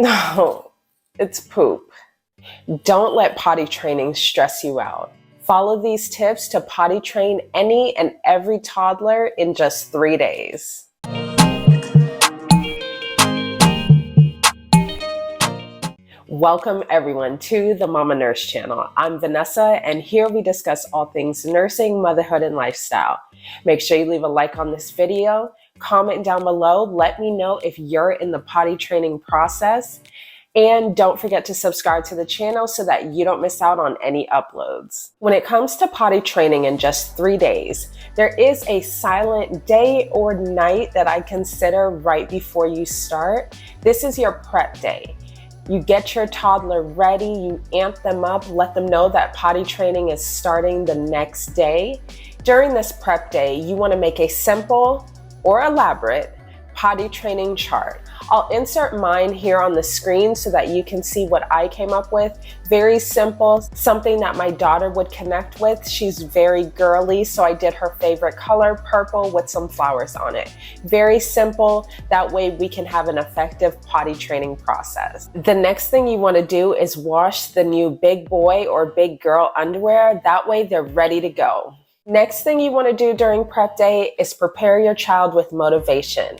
No, it's poop. Don't let potty training stress you out. Follow these tips to potty train any and every toddler in just 3 days. Welcome everyone to the Momma Nurse channel. I'm Venessa, and here we discuss all things nursing, motherhood, and lifestyle. Make sure you leave a like on this video, comment down below, let me know if you're in the potty training process, and don't forget to subscribe to the channel so that you don't miss out on any uploads. When it comes to potty training in just 3 days, there is a silent day or night that I consider right before you start. This is your prep day. You get your toddler ready, you amp them up, let them know that potty training is starting the next day. During this prep day, you want to make a simple or elaborate potty training chart. I'll insert mine here on the screen so that you can see what I came up with. Very simple, something that my daughter would connect with. She's very girly, so I did her favorite color, purple, with some flowers on it. Very simple, that way we can have an effective potty training process. The next thing you want to do is wash the new big boy or big girl underwear. That way they're ready to go. Next thing you want to do during prep day is prepare your child with motivation.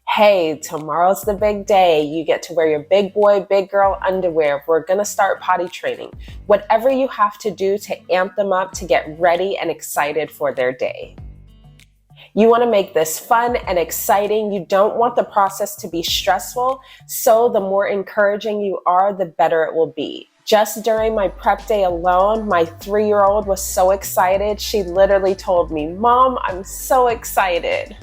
Hey, tomorrow's the big day. You get to wear your big boy, big girl underwear. We're going to start potty training. Whatever you have to do to amp them up to get ready and excited for their day. You want to make this fun and exciting. You don't want the process to be stressful, so the more encouraging you are, the better it will be. Just during my prep day alone, my 3-year-old was so excited. She literally told me, "Mom, I'm so excited."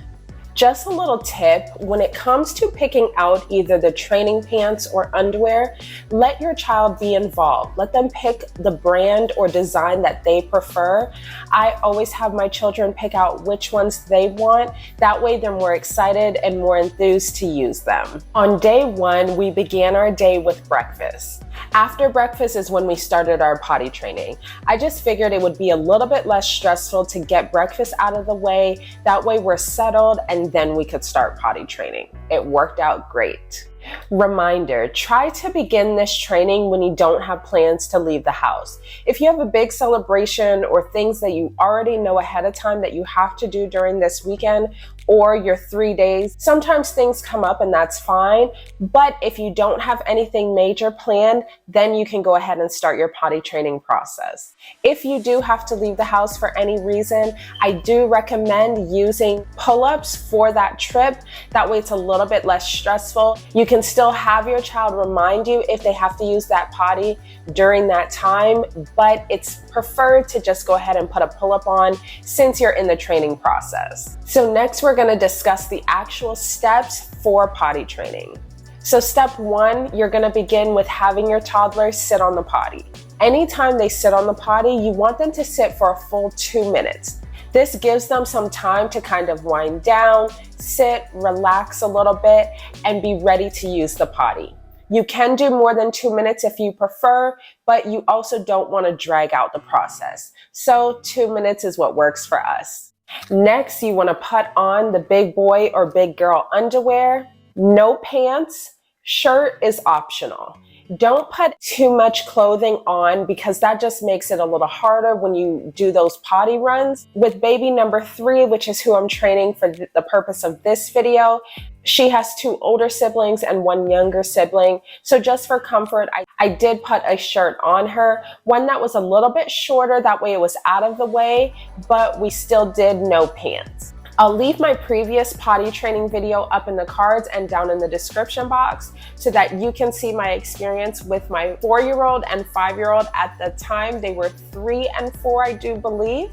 Just a little tip, when it comes to picking out either the training pants or underwear, let your child be involved. Let them pick the brand or design that they prefer. I always have my children pick out which ones they want. That way they're more excited and more enthused to use them. On day 1, we began our day with breakfast. After breakfast is when we started our potty training. I just figured it would be a little bit less stressful to get breakfast out of the way. That way we're settled and then we could start potty training. It worked out great. Reminder, try to begin this training when you don't have plans to leave the house. If you have a big celebration or things that you already know ahead of time that you have to do during this weekend or your 3 days, sometimes things come up and that's fine. But if you don't have anything major planned, then you can go ahead and start your potty training process. If you do have to leave the house for any reason, I do recommend using pull-ups for that trip. That way it's a little bit less stressful. You can still have your child remind you if they have to use that potty during that time, but it's preferred to just go ahead and put a pull-up on since you're in the training process. So next we're going to discuss the actual steps for potty training. So step 1, you're going to begin with having your toddler sit on the potty. Anytime they sit on the potty, you want them to sit for a full 2 minutes. This gives them some time to kind of wind down, sit, relax a little bit, and be ready to use the potty. You can do more than 2 minutes if you prefer, but you also don't want to drag out the process. So 2 minutes is what works for us. Next, you want to put on the big boy or big girl underwear. No pants. Shirt is optional. Don't put too much clothing on because that just makes it a little harder when you do those potty runs. With baby number 3, which is who I'm training for the purpose of this video, she has 2 older siblings and 1 younger sibling. So just for comfort, I did put a shirt on her, one that was a little bit shorter, that way it was out of the way, but we still did no pants. I'll leave my previous potty training video up in the cards and down in the description box so that you can see my experience with my 4-year-old and 5-year-old. At the time, they were 3 and 4, I do believe,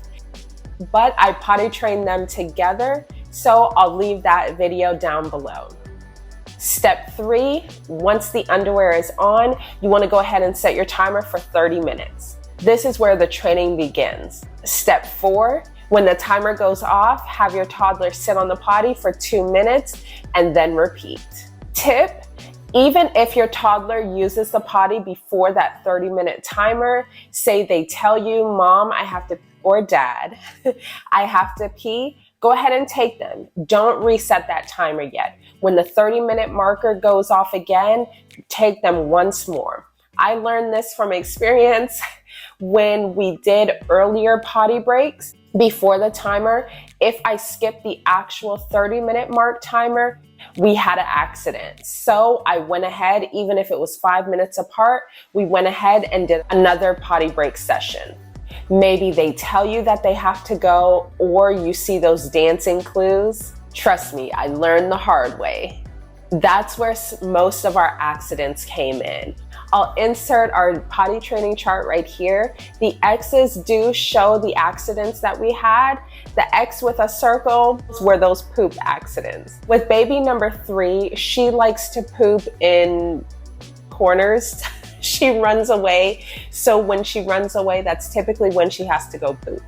but I potty trained them together, so I'll leave that video down below. Step 3, once the underwear is on, you want to go ahead and set your timer for 30 minutes. This is where the training begins. Step 4, when the timer goes off, have your toddler sit on the potty for 2 minutes and then repeat. Tip, even if your toddler uses the potty before that 30-minute timer, say they tell you, "Mom, I have to," or "Dad, I have to pee," go ahead and take them. Don't reset that timer yet. When the 30-minute marker goes off again, take them once more. I learned this from experience when we did earlier potty breaks before the timer. If I skipped the actual 30-minute mark timer, we had an accident. So I went ahead, even if it was 5 minutes apart, we went ahead and did another potty break session. Maybe they tell you that they have to go, or you see those dancing clues. Trust me, I learned the hard way. That's where most of our accidents came in. I'll insert our potty training chart right here. The X's do show the accidents that we had. The X with a circle were those poop accidents. With baby number 3, she likes to poop in corners. She runs away. So when she runs away, that's typically when she has to go poop.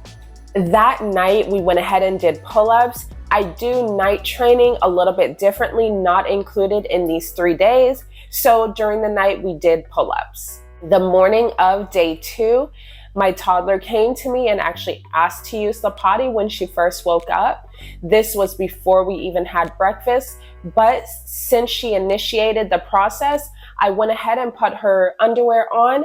That night, we went ahead and did pull-ups. I do night training a little bit differently, not included in these 3 days. So during the night, we did pull-ups. The morning of day 2, my toddler came to me and actually asked to use the potty when she first woke up. This was before we even had breakfast, but since she initiated the process, I went ahead and put her underwear on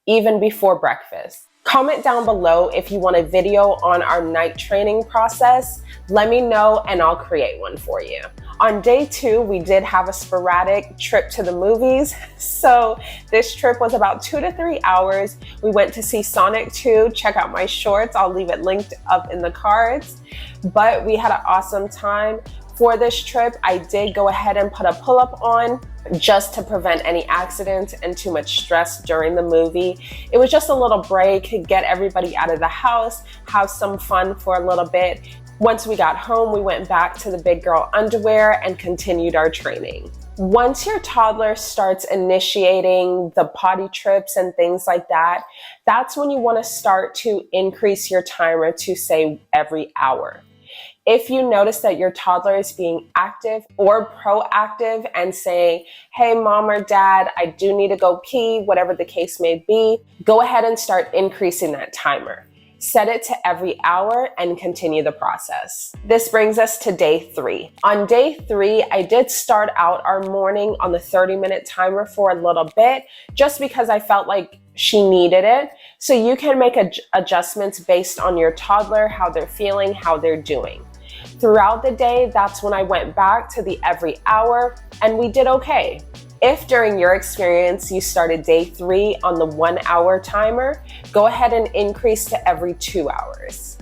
even before breakfast. Comment down below if you want a video on our night training process. Let me know and I'll create one for you. On day 2, we did have a sporadic trip to the movies. So this trip was about 2 to 3 hours. We went to see Sonic 2. Check out my shorts. I'll leave it linked up in the cards. But we had an awesome time. For this trip, I did go ahead and put a pull-up on just to prevent any accidents and too much stress during the movie. It was just a little break, get everybody out of the house, have some fun for a little bit. Once we got home, we went back to the big girl underwear and continued our training. Once your toddler starts initiating the potty trips and things like that, that's when you want to start to increase your timer to, say, every hour. If you notice that your toddler is being active or proactive and saying, hey, mom or dad, I do need to go pee, whatever the case may be, go ahead and start increasing that timer. Set it to every hour and continue the process. This brings us to day 3. On day 3, I did start out our morning on the 30-minute timer for a little bit, just because I felt like she needed it. So you can make adjustments based on your toddler, how they're feeling, how they're doing. Throughout the day, that's when I went back to the every hour, and we did okay. If during your experience you started day 3 on the 1 hour timer, go ahead and increase to every 2 hours.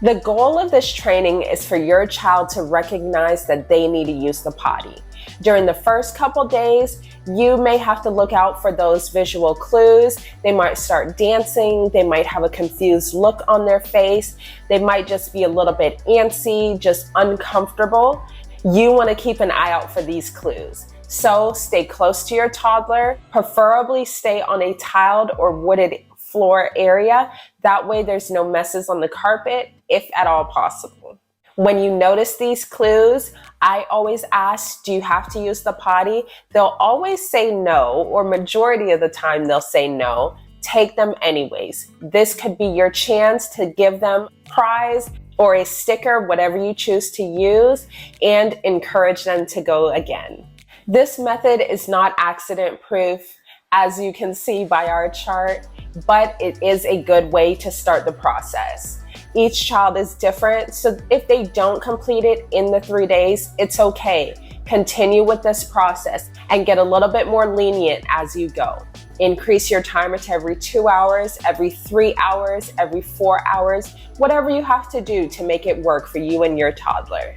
The goal of this training is for your child to recognize that they need to use the potty. During the first couple days, you may have to look out for those visual clues. They might start dancing. They might have a confused look on their face. They might just be a little bit antsy, just uncomfortable. You want to keep an eye out for these clues. So stay close to your toddler, preferably stay on a tiled or wooded floor area. That way there's no messes on the carpet, if at all possible. When you notice these clues, I always ask, do you have to use the potty? They'll always say no, or majority of the time they'll say no. Take them anyways. This could be your chance to give them a prize or a sticker, whatever you choose to use, and encourage them to go again. This method is not accident proof, as you can see by our chart, but it is a good way to start the process. Each child is different, so if they don't complete it in the 3 days, it's okay. Continue with this process and get a little bit more lenient as you go. Increase your timer to every 2 hours, every 3 hours, every 4 hours, whatever you have to do to make it work for you and your toddler.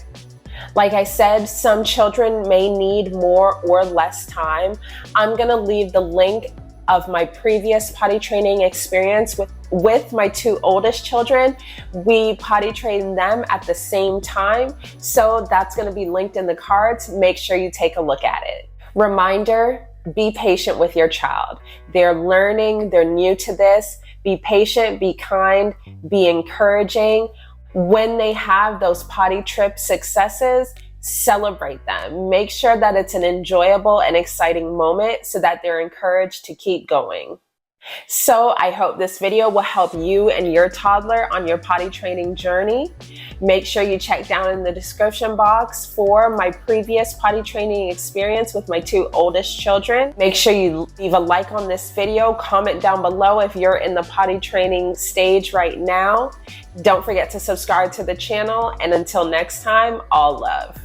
Like I said, some children may need more or less time. I'm gonna leave the link of my previous potty training experience with my 2 oldest children. We potty trained them at the same time, so that's gonna be linked in the cards. Make sure you take a look at it. Reminder, be patient with your child. They're learning, they're new to this. Be patient, be kind, be encouraging. When they have those potty trip successes, celebrate them. Make sure that it's an enjoyable and exciting moment so that they're encouraged to keep going. So I hope this video will help you and your toddler on your potty training journey. Make sure you check down in the description box for my previous potty training experience with my 2 oldest children. Make sure you leave a like on this video, comment down below if you're in the potty training stage right now. Don't forget to subscribe to the channel, and until next time, all love.